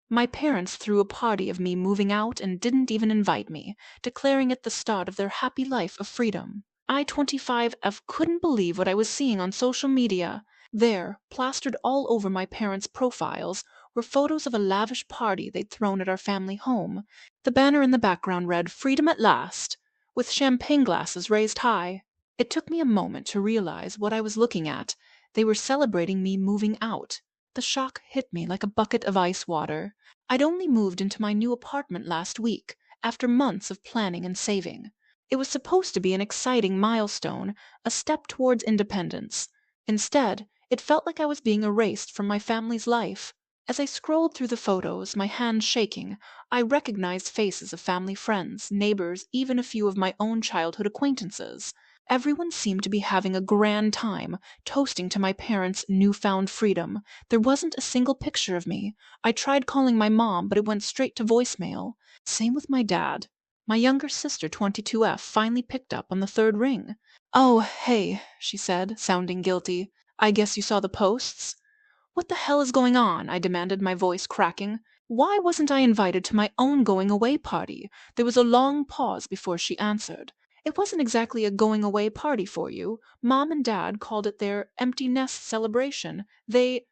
My parents threw a party of me moving out and didn't even invite me, declaring it the start of their happy life of freedom. I, 25F, couldn't believe what I was seeing on social media. There, plastered all over my parents' profiles, were photos of a lavish party they'd thrown at our family home. The banner in the background read, "Freedom at last," with champagne glasses raised high. It took me a moment to realize what I was looking at. They were celebrating me moving out. The shock hit me like a bucket of ice water. I'd only moved into my new apartment last week, after months of planning and saving. It was supposed to be an exciting milestone, a step towards independence. Instead, it felt like I was being erased from my family's life. As I scrolled through the photos, my hands shaking, I recognized faces of family friends, neighbors, even a few of my own childhood acquaintances. Everyone seemed to be having a grand time, toasting to my parents' newfound freedom. There wasn't a single picture of me. I tried calling my mom, but it went straight to voicemail. Same with my dad. My younger sister, 22F, finally picked up on the third ring. "Oh, hey," she said, sounding guilty. "I guess you saw the posts?" "What the hell is going on?" I demanded, my voice cracking. Why wasn't I invited to my own going-away party? There was a long pause before she answered. "It wasn't exactly a going-away party for you. Mom and Dad called it their empty nest celebration. They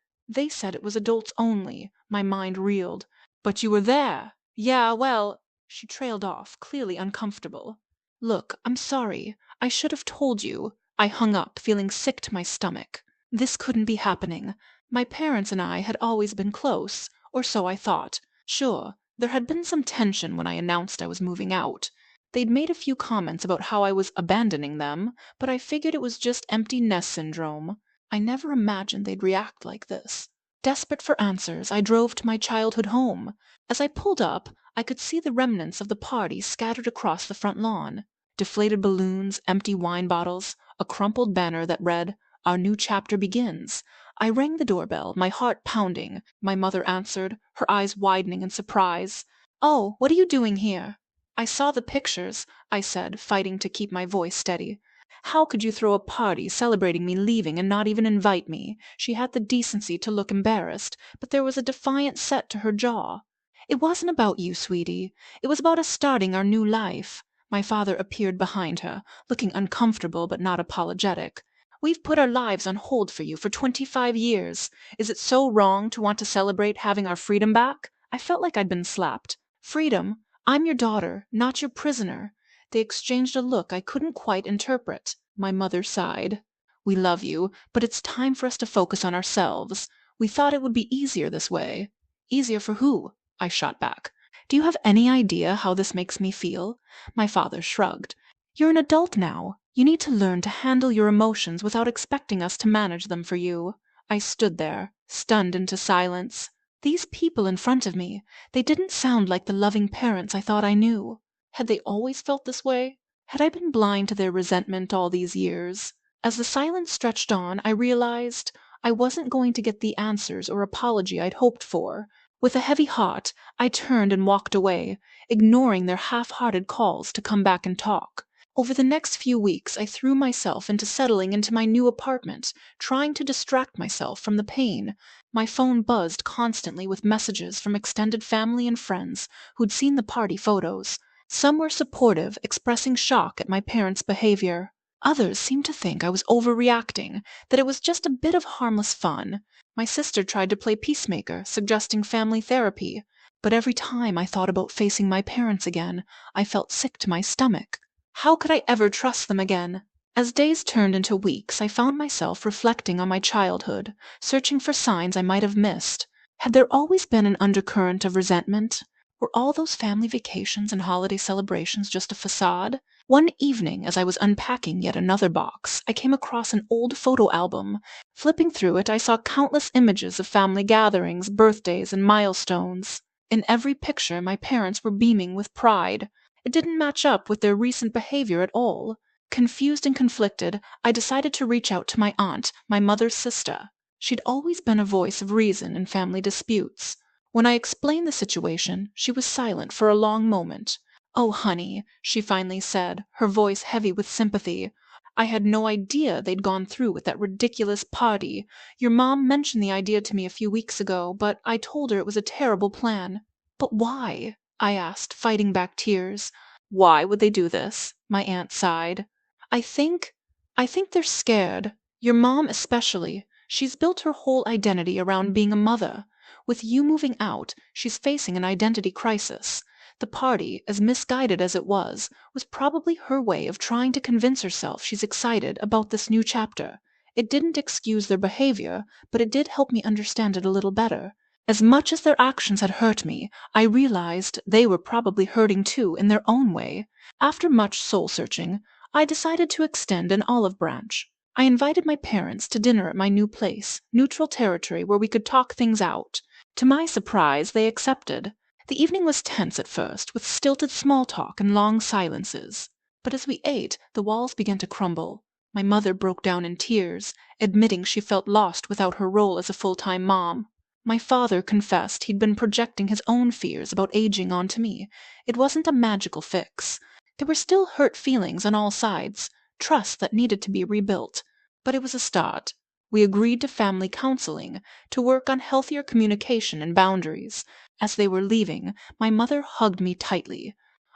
said it was adults only." My mind reeled. "But you were there." "Yeah, well—" She trailed off, clearly uncomfortable. "Look, I'm sorry. I should have told you." I hung up, feeling sick to my stomach. This couldn't be happening. My parents and I had always been close, or so I thought. Sure, there had been some tension when I announced I was moving out. They'd made a few comments about how I was abandoning them, but I figured it was just empty nest syndrome. I never imagined they'd react like this. Desperate for answers, I drove to my childhood home. As I pulled up, I could see the remnants of the party scattered across the front lawn. Deflated balloons, empty wine bottles, a crumpled banner that read, "Our new chapter begins." I rang the doorbell, my heart pounding. My mother answered, her eyes widening in surprise. "Oh, what are you doing here?" "I saw the pictures," I said, fighting to keep my voice steady. "How could you throw a party celebrating me leaving and not even invite me?" She had the decency to look embarrassed, but there was a defiant set to her jaw. "It wasn't about you, sweetie. It was about us starting our new life." My father appeared behind her, looking uncomfortable but not apologetic. "We've put our lives on hold for you for 25 years. Is it so wrong to want to celebrate having our freedom back?" I felt like I'd been slapped. "Freedom? I'm your daughter, not your prisoner." They exchanged a look I couldn't quite interpret. My mother sighed. "We love you, but it's time for us to focus on ourselves. We thought it would be easier this way." "Easier for who?" I shot back. "Do you have any idea how this makes me feel?" My father shrugged. "You're an adult now. You need to learn to handle your emotions without expecting us to manage them for you." I stood there, stunned into silence. These people in front of me, they didn't sound like the loving parents I thought I knew. Had they always felt this way? Had I been blind to their resentment all these years? As the silence stretched on, I realized I wasn't going to get the answers or apology I'd hoped for. With a heavy heart, I turned and walked away, ignoring their half-hearted calls to come back and talk. Over the next few weeks, I threw myself into settling into my new apartment, trying to distract myself from the pain. My phone buzzed constantly with messages from extended family and friends who'd seen the party photos. Some were supportive, expressing shock at my parents' behavior. Others seemed to think I was overreacting, that it was just a bit of harmless fun. My sister tried to play peacemaker, suggesting family therapy. But every time I thought about facing my parents again, I felt sick to my stomach. How could I ever trust them again? As days turned into weeks, I found myself reflecting on my childhood, searching for signs I might have missed. Had there always been an undercurrent of resentment? Were all those family vacations and holiday celebrations just a facade? One evening, as I was unpacking yet another box, I came across an old photo album. Flipping through it, I saw countless images of family gatherings, birthdays, and milestones. In every picture, my parents were beaming with pride. It didn't match up with their recent behavior at all. Confused and conflicted, I decided to reach out to my aunt, my mother's sister. She'd always been a voice of reason in family disputes. When I explained the situation, she was silent for a long moment. "Oh, honey," she finally said, her voice heavy with sympathy. I had no idea they'd gone through with that ridiculous party. Your mom mentioned the idea to me a few weeks ago, but I told her it was a terrible plan." "But why?" I asked, fighting back tears. "Why would they do this?" my aunt sighed. I think they're scared. Your mom especially. She's built her whole identity around being a mother. With you moving out, she's facing an identity crisis. The party, as misguided as it was probably her way of trying to convince herself she's excited about this new chapter. It didn't excuse their behavior, but it did help me understand it a little better. As much as their actions had hurt me, I realized they were probably hurting too in their own way. After much soul-searching, I decided to extend an olive branch. I invited my parents to dinner at my new place, neutral territory where we could talk things out. To my surprise, they accepted. The evening was tense at first, with stilted small talk and long silences. But as we ate, the walls began to crumble. My mother broke down in tears, admitting she felt lost without her role as a full-time mom. My father confessed he'd been projecting his own fears about aging onto me. It wasn't a magical fix. There were still hurt feelings on all sides, trust that needed to be rebuilt. But it was a start. We agreed to family counseling, to work on healthier communication and boundaries. As they were leaving, my mother hugged me tightly.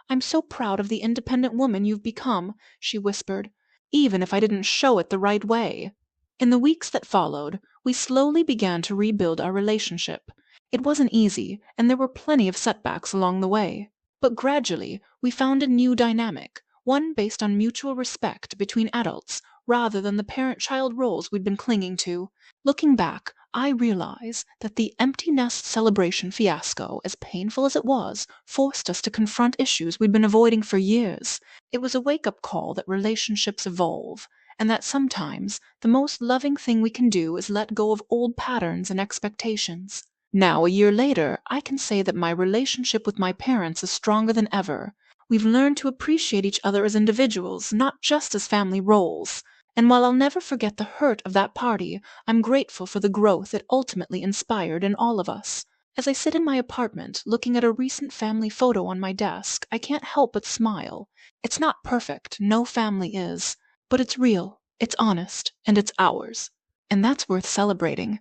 "I'm so proud of the independent woman you've become," she whispered, "even if I didn't show it the right way." In the weeks that followed, we slowly began to rebuild our relationship. It wasn't easy, and there were plenty of setbacks along the way. But gradually, we found a new dynamic, one based on mutual respect between adults, rather than the parent-child roles we'd been clinging to. Looking back, I realize that the empty nest celebration fiasco, as painful as it was, forced us to confront issues we'd been avoiding for years. It was a wake-up call that relationships evolve, and that sometimes the most loving thing we can do is let go of old patterns and expectations. Now, a year later, I can say that my relationship with my parents is stronger than ever. We've learned to appreciate each other as individuals, not just as family roles. And while I'll never forget the hurt of that party, I'm grateful for the growth it ultimately inspired in all of us. As I sit in my apartment, looking at a recent family photo on my desk, I can't help but smile. It's not perfect, no family is. But it's real, it's honest, and it's ours. And that's worth celebrating.